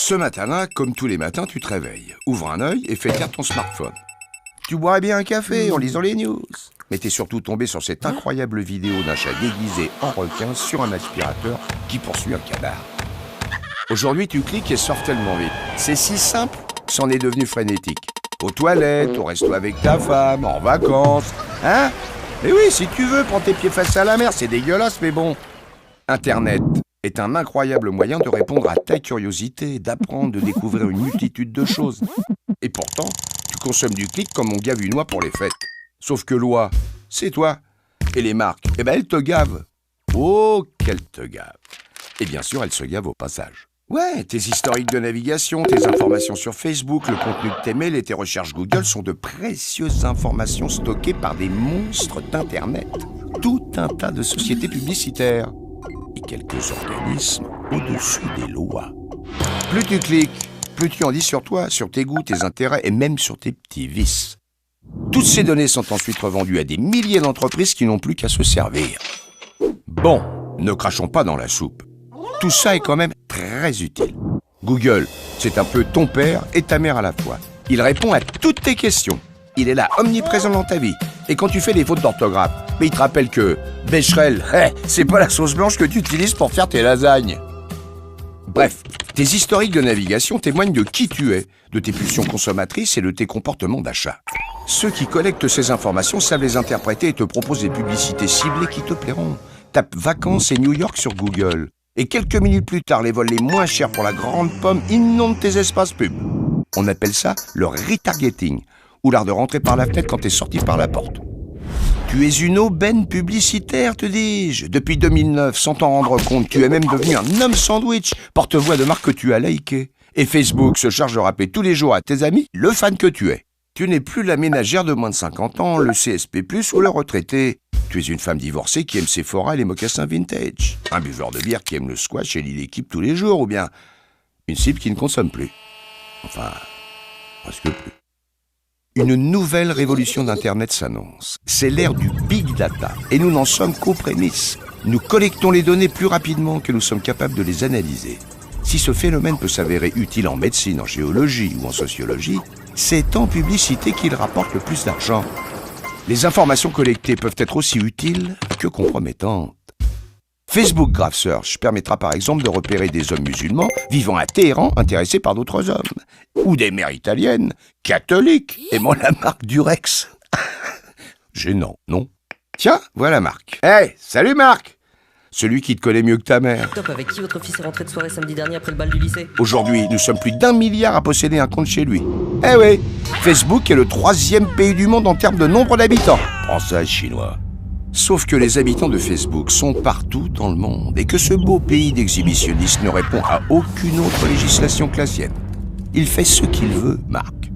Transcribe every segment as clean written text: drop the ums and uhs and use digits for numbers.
Ce matin-là, comme tous les matins, tu te réveilles, ouvres un œil et fais taire ton smartphone. Tu boirais bien un café en lisant les news. Mais t'es surtout tombé sur cette incroyable vidéo d'un chat déguisé en requin sur un aspirateur qui poursuit un cadavre. Aujourd'hui, tu cliques et sors tellement vite. C'est si simple, c'en est devenu frénétique. Aux toilettes, au resto avec ta femme, en vacances, hein? Mais oui, si tu veux, prends tes pieds face à la mer, c'est dégueulasse, mais bon. Internet est un incroyable moyen de répondre à ta curiosité, d'apprendre, de découvrir une multitude de choses. Et pourtant, tu consommes du clic comme on gave une oie pour les fêtes. Sauf que l'oie, c'est toi. Et les marques, eh ben elles te gavent. Oh, qu'elles te gavent. Et bien sûr, elles se gavent au passage. Ouais, tes historiques de navigation, tes informations sur Facebook, le contenu de tes mails et tes recherches Google sont de précieuses informations stockées par des monstres d'Internet. Tout un tas de sociétés publicitaires. Et quelques organismes au-dessus des lois. Plus tu cliques, plus tu en dis sur toi, sur tes goûts, tes intérêts et même sur tes petits vices. Toutes ces données sont ensuite revendues à des milliers d'entreprises qui n'ont plus qu'à se servir. Bon, ne crachons pas dans la soupe. Tout ça est quand même très utile. Google, c'est un peu ton père et ta mère à la fois. Il répond à toutes tes questions. Il est là, omniprésent dans ta vie. Et quand tu fais des fautes d'orthographe, mais il te rappelle que bécherel, c'est pas la sauce blanche que tu utilises pour faire tes lasagnes. Bref, tes historiques de navigation témoignent de qui tu es, de tes pulsions consommatrices et de tes comportements d'achat. Ceux qui collectent ces informations savent les interpréter et te proposent des publicités ciblées qui te plairont. Tape vacances et New York sur Google. Et quelques minutes plus tard, les vols les moins chers pour la grande pomme inondent tes espaces pubs. On appelle ça le retargeting, ou l'art de rentrer par la fenêtre quand t'es sorti par la porte. Tu es une aubaine publicitaire, te dis-je. Depuis 2009, sans t'en rendre compte, tu es même devenu un homme sandwich, porte-voix de marque que tu as liké. Et Facebook se charge de rappeler tous les jours à tes amis le fan que tu es. Tu n'es plus la ménagère de moins de 50 ans, le CSP+, ou le retraité. Tu es une femme divorcée qui aime Sephora et les mocassins vintage. Un buveur de bière qui aime le squash et lit l'équipe tous les jours, ou bien une cible qui ne consomme plus. Enfin, presque plus. Une nouvelle révolution d'Internet s'annonce. C'est l'ère du Big Data, et nous n'en sommes qu'aux prémices. Nous collectons les données plus rapidement que nous sommes capables de les analyser. Si ce phénomène peut s'avérer utile en médecine, en géologie ou en sociologie, c'est en publicité qu'il rapporte le plus d'argent. Les informations collectées peuvent être aussi utiles que compromettantes. Facebook Graph Search permettra par exemple de repérer des hommes musulmans vivant à Téhéran intéressés par d'autres hommes. Ou des mères italiennes, catholiques, aimant la marque Durex. Gênant, non? Tiens, voilà Marc. Hey, salut Marc! Celui qui te connaît mieux que ta mère. Top, avec qui votre fils est rentré de soirée samedi dernier après le bal du lycée? Aujourd'hui, nous sommes plus d'1 milliard à posséder un compte chez lui. Eh oui, Facebook est le 3e pays du monde en termes de nombre d'habitants. Prends ça, chinois. Sauf que les habitants de Facebook sont partout dans le monde et que ce beau pays d'exhibitionnistes ne répond à aucune autre législation que la sienne. Il fait ce qu'il veut, Marc.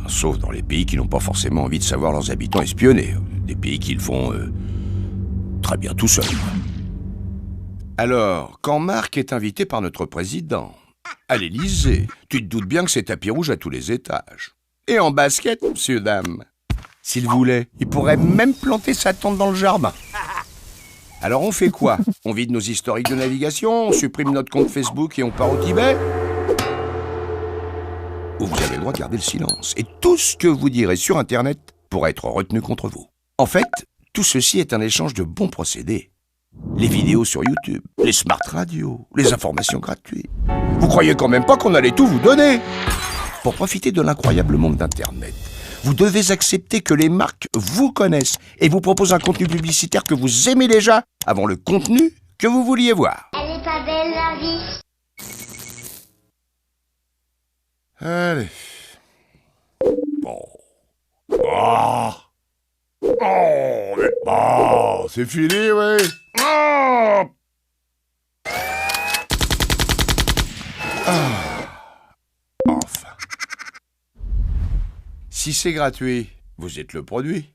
Sauf dans les pays qui n'ont pas forcément envie de savoir leurs habitants espionnés. Des pays qui le font très bien tout seuls. Alors, quand Marc est invité par notre président à l'Élysée, tu te doutes bien que c'est tapis rouge à tous les étages. Et en basket, monsieur, dame. S'il voulait, il pourrait même planter sa tente dans le jardin. Alors on fait quoi? On vide nos historiques de navigation, on supprime notre compte Facebook et on part au Tibet? Ou vous avez le droit de garder le silence. Et tout ce que vous direz sur Internet pourra être retenu contre vous. En fait, tout ceci est un échange de bons procédés. Les vidéos sur YouTube, les smart radios, les informations gratuites. Vous croyez quand même pas qu'on allait tout vous donner? Pour profiter de l'incroyable monde d'Internet, vous devez accepter que les marques vous connaissent et vous proposent un contenu publicitaire que vous aimez déjà avant le contenu que vous vouliez voir. Elle est pas belle la vie. Allez. Bon. C'est fini, oui. Enfin. Si c'est gratuit, vous êtes le produit.